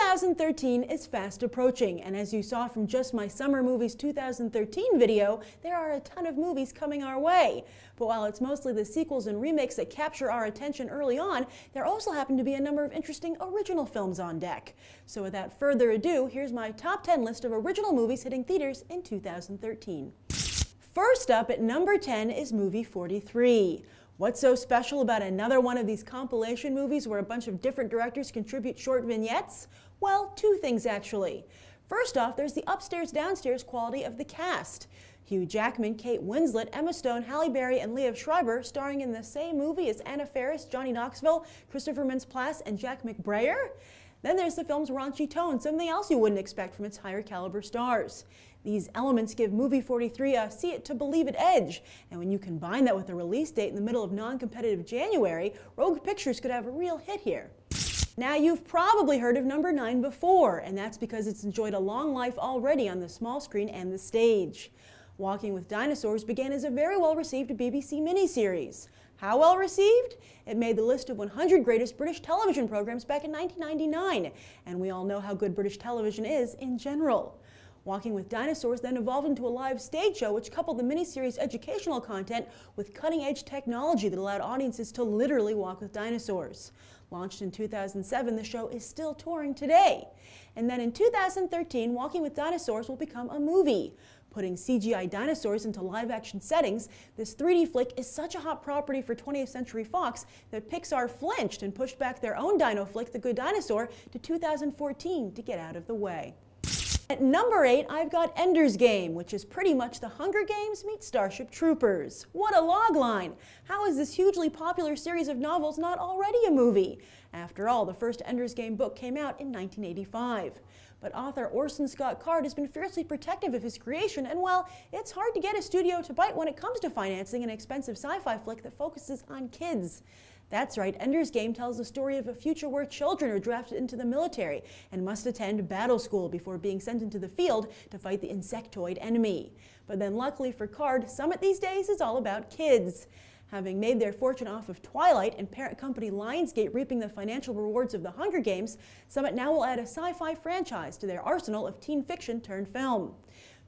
2013 is fast approaching, and as you saw from just my Summer Movies 2013 video, there are a ton of movies coming our way. But while it's mostly the sequels and remakes that capture our attention early on, there also happen to be a number of interesting original films on deck. So without further ado, here's my top 10 list of original movies hitting theaters in 2013. First up at number 10 is movie 43. What's so special about another one of these compilation movies where a bunch of different directors contribute short vignettes? Well, two things actually. First off, there's the upstairs-downstairs quality of the cast. Hugh Jackman, Kate Winslet, Emma Stone, Halle Berry, and Liev Schreiber starring in the same movie as Anna Faris, Johnny Knoxville, Christopher Mintz-Plasse, and Jack McBrayer. Then there's the film's raunchy tone, something else you wouldn't expect from its higher caliber stars. These elements give movie 43 a see-it-to-believe-it edge, and when you combine that with a release date in the middle of non-competitive January, Rogue Pictures could have a real hit here. Now, you've probably heard of number 9 before, and that's because it's enjoyed a long life already on the small screen and the stage. Walking with Dinosaurs began as a very well-received BBC miniseries. How well received? It made the list of 100 greatest British television programs back in 1999, and we all know how good British television is in general. Walking with Dinosaurs then evolved into a live stage show which coupled the miniseries' educational content with cutting-edge technology that allowed audiences to literally walk with dinosaurs. Launched in 2007, the show is still touring today. And then in 2013, Walking with Dinosaurs will become a movie. Putting CGI dinosaurs into live-action settings, this 3D flick is such a hot property for 20th Century Fox that Pixar flinched and pushed back their own dino flick, The Good Dinosaur, to 2014 to get out of the way. At number 8, I've got Ender's Game, which is pretty much The Hunger Games meets Starship Troopers. What a logline! How is this hugely popular series of novels not already a movie? After all, the first Ender's Game book came out in 1985. But author Orson Scott Card has been fiercely protective of his creation, and well, it's hard to get a studio to bite when it comes to financing an expensive sci-fi flick that focuses on kids. That's right, Ender's Game tells the story of a future where children are drafted into the military and must attend battle school before being sent into the field to fight the insectoid enemy. But then luckily for Card, Summit these days is all about kids. Having made their fortune off of Twilight and parent company Lionsgate reaping the financial rewards of The Hunger Games, Summit now will add a sci-fi franchise to their arsenal of teen fiction turned film.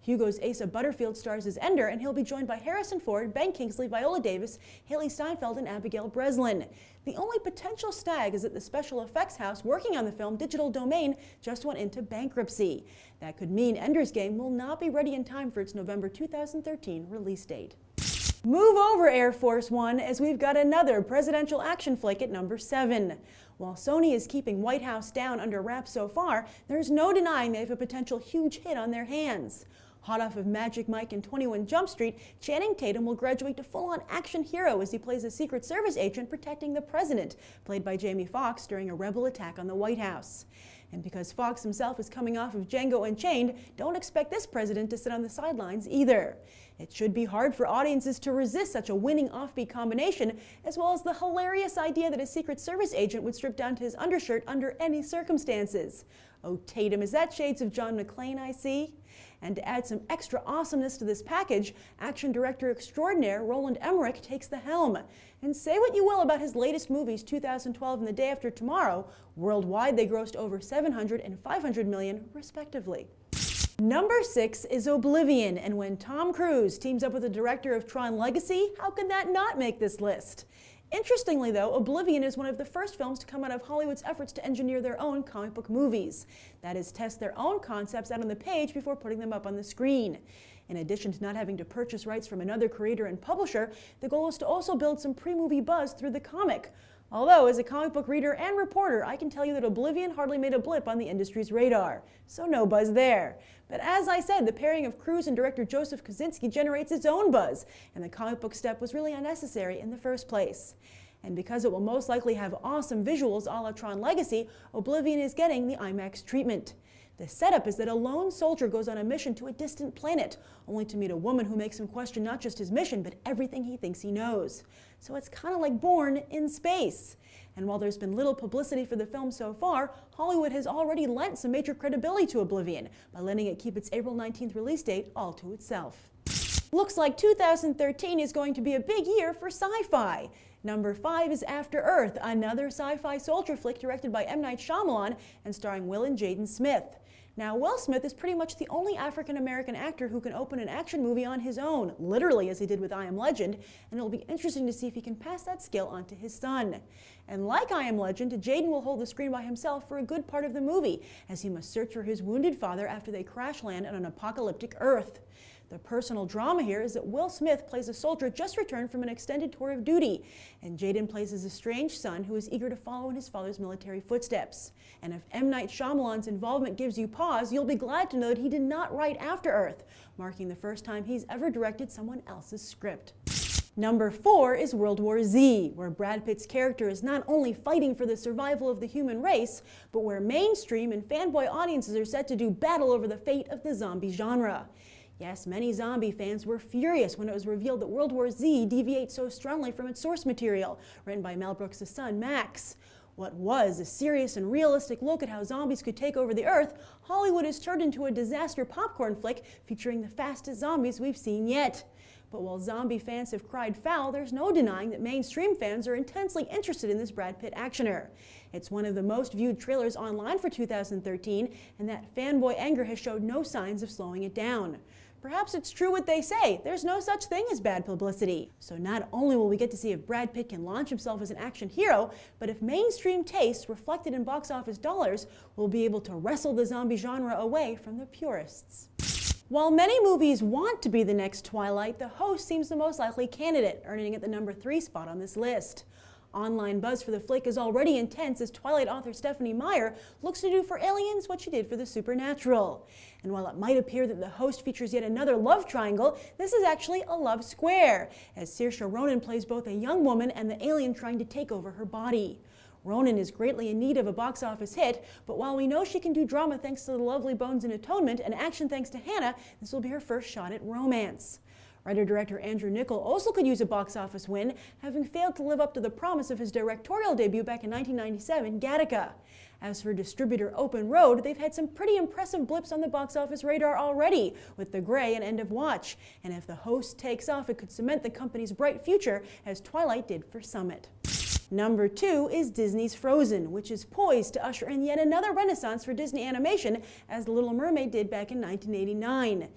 Hugo's Asa Butterfield stars as Ender, and he'll be joined by Harrison Ford, Ben Kingsley, Viola Davis, Haley Steinfeld, and Abigail Breslin. The only potential snag is that the special effects house working on the film, Digital Domain, just went into bankruptcy. That could mean Ender's Game will not be ready in time for its November 2013 release date. Move over, Air Force One, as we've got another presidential action flick at number 7. While Sony is keeping White House down under wraps so far, there's no denying they have a potential huge hit on their hands. Hot off of Magic Mike and 21 Jump Street, Channing Tatum will graduate to full-on action hero as he plays a Secret Service agent protecting the president, played by Jamie Foxx during a rebel attack on the White House. And because Fox himself is coming off of Django Unchained, don't expect this president to sit on the sidelines either. It should be hard for audiences to resist such a winning offbeat combination, as well as the hilarious idea that a Secret Service agent would strip down to his undershirt under any circumstances. Oh, Tatum, is that shades of John McClane I see? And to add some extra awesomeness to this package, action director extraordinaire Roland Emmerich takes the helm. And say what you will about his latest movies, 2012 and The Day After Tomorrow, worldwide they grossed over $700 and $500 million, respectively. Number 6 is Oblivion, and when Tom Cruise teams up with the director of Tron Legacy, how could that not make this list? Interestingly though, Oblivion is one of the first films to come out of Hollywood's efforts to engineer their own comic book movies. That is, test their own concepts out on the page before putting them up on the screen. In addition to not having to purchase rights from another creator and publisher, the goal is to also build some pre-movie buzz through the comic. Although, as a comic book reader and reporter, I can tell you that Oblivion hardly made a blip on the industry's radar. So no buzz there. But as I said, the pairing of Cruise and director Joseph Kosinski generates its own buzz, and the comic book step was really unnecessary in the first place. And because it will most likely have awesome visuals a la Tron Legacy, Oblivion is getting the IMAX treatment. The setup is that a lone soldier goes on a mission to a distant planet, only to meet a woman who makes him question not just his mission, but everything he thinks he knows. So it's kind of like Bourne in space. And while there's been little publicity for the film so far, Hollywood has already lent some major credibility to Oblivion by letting it keep its April 19th release date all to itself. Looks like 2013 is going to be a big year for sci-fi. Number 5 is After Earth, another sci-fi soldier flick directed by M. Night Shyamalan and starring Will and Jaden Smith. Now, Will Smith is pretty much the only African-American actor who can open an action movie on his own, literally as he did with I Am Legend, and it'll be interesting to see if he can pass that skill on to his son. And like I Am Legend, Jaden will hold the screen by himself for a good part of the movie, as he must search for his wounded father after they crash land on an apocalyptic Earth. The personal drama here is that Will Smith plays a soldier just returned from an extended tour of duty, and Jaden plays his estranged son who is eager to follow in his father's military footsteps. And if M. Night Shyamalan's involvement gives you pause, you'll be glad to know that he did not write After Earth, marking the first time he's ever directed someone else's script. Number 4 is World War Z, where Brad Pitt's character is not only fighting for the survival of the human race, but where mainstream and fanboy audiences are set to do battle over the fate of the zombie genre. Yes, many zombie fans were furious when it was revealed that World War Z deviates so strongly from its source material, written by Mel Brooks' son, Max. What was a serious and realistic look at how zombies could take over the Earth, Hollywood has turned into a disaster popcorn flick featuring the fastest zombies we've seen yet. But while zombie fans have cried foul, there's no denying that mainstream fans are intensely interested in this Brad Pitt actioner. It's one of the most viewed trailers online for 2013, and that fanboy anger has showed no signs of slowing it down. Perhaps it's true what they say, there's no such thing as bad publicity. So not only will we get to see if Brad Pitt can launch himself as an action hero, but if mainstream tastes reflected in box office dollars will be able to wrestle the zombie genre away from the purists. While many movies want to be the next Twilight, The Host seems the most likely candidate, earning it the number 3 spot on this list. Online buzz for the flick is already intense as Twilight author Stephenie Meyer looks to do for Aliens what she did for the supernatural. And while it might appear that The Host features yet another love triangle, this is actually a love square, as Saoirse Ronan plays both a young woman and the alien trying to take over her body. Ronan is greatly in need of a box office hit, but while we know she can do drama thanks to The Lovely Bones and Atonement and action thanks to Hannah, this will be her first shot at romance. Writer-director Andrew Niccol also could use a box office win, having failed to live up to the promise of his directorial debut back in 1997, Gattaca. As for distributor Open Road, they've had some pretty impressive blips on the box office radar already, with The Grey and End of Watch. And if The Host takes off, it could cement the company's bright future, as Twilight did for Summit. Number 2 is Disney's Frozen, which is poised to usher in yet another renaissance for Disney animation, as The Little Mermaid did back in 1989.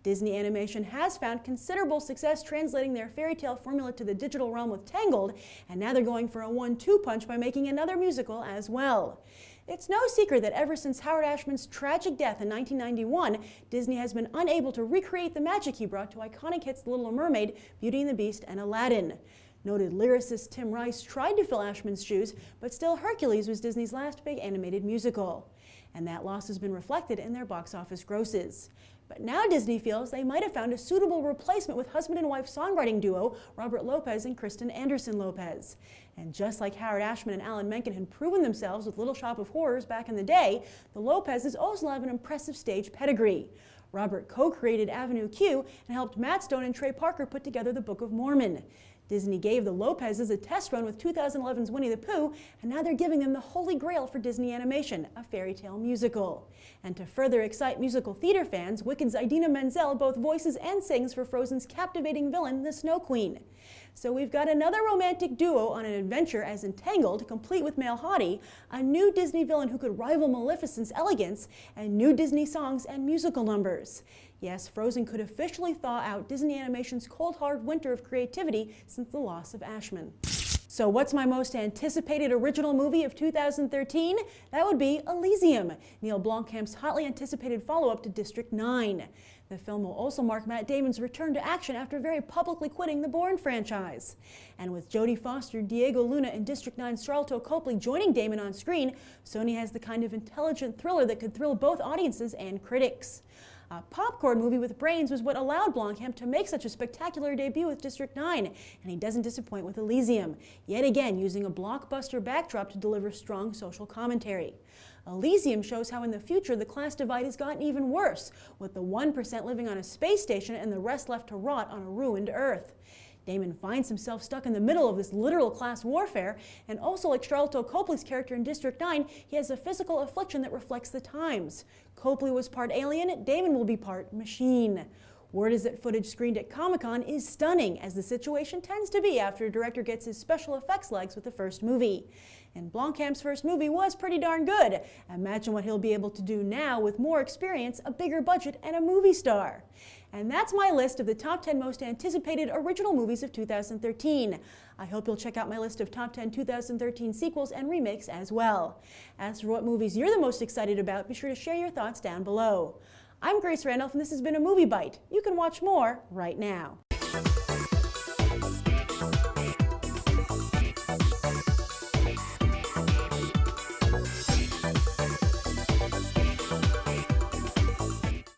Disney Animation has found considerable success translating their fairy tale formula to the digital realm with Tangled, and now they're going for a 1-2 punch by making another musical as well. It's no secret that ever since Howard Ashman's tragic death in 1991, Disney has been unable to recreate the magic he brought to iconic hits The Little Mermaid, Beauty and the Beast, and Aladdin. Noted lyricist Tim Rice tried to fill Ashman's shoes, but still Hercules was Disney's last big animated musical. And that loss has been reflected in their box office grosses. But now Disney feels they might have found a suitable replacement with husband and wife songwriting duo Robert Lopez and Kristen Anderson Lopez. And just like Howard Ashman and Alan Menken had proven themselves with Little Shop of Horrors back in the day, the Lopezes also have an impressive stage pedigree. Robert co-created Avenue Q and helped Matt Stone and Trey Parker put together the Book of Mormon. Disney gave the Lopezes a test run with 2011's Winnie the Pooh, and now they're giving them the holy grail for Disney animation, a fairy tale musical. And to further excite musical theater fans, Wicked's Idina Menzel both voices and sings for Frozen's captivating villain, the Snow Queen. So we've got another romantic duo on an adventure as Entangled, complete with male hottie, a new Disney villain who could rival Maleficent's elegance, and new Disney songs and musical numbers. Yes, Frozen could officially thaw out Disney Animation's cold hard winter of creativity since the loss of Ashman. So what's my most anticipated original movie of 2013? That would be Elysium, Neil Blomkamp's hotly anticipated follow-up to District 9. The film will also mark Matt Damon's return to action after very publicly quitting the Bourne franchise. And with Jodie Foster, Diego Luna, and District 9's Charlton Copley joining Damon on screen, Sony has the kind of intelligent thriller that could thrill both audiences and critics. A popcorn movie with brains was what allowed Blomkamp to make such a spectacular debut with District 9, and he doesn't disappoint with Elysium, yet again using a blockbuster backdrop to deliver strong social commentary. Elysium shows how in the future the class divide has gotten even worse, with the 1% living on a space station and the rest left to rot on a ruined Earth. Damon finds himself stuck in the middle of this literal class warfare, and also like Charlton Copley's character in District 9, he has a physical affliction that reflects the times. Copley was part alien, Damon will be part machine. Word is that footage screened at Comic-Con is stunning, as the situation tends to be after a director gets his special effects legs with the first movie. And Blomkamp's first movie was pretty darn good. Imagine what he'll be able to do now with more experience, a bigger budget, and a movie star. And that's my list of the top 10 most anticipated original movies of 2013. I hope you'll check out my list of top 10 2013 sequels and remakes as well. As for what movies you're the most excited about, be sure to share your thoughts down below. I'm Grace Randolph, and this has been a Movie Bite. You can watch more right now.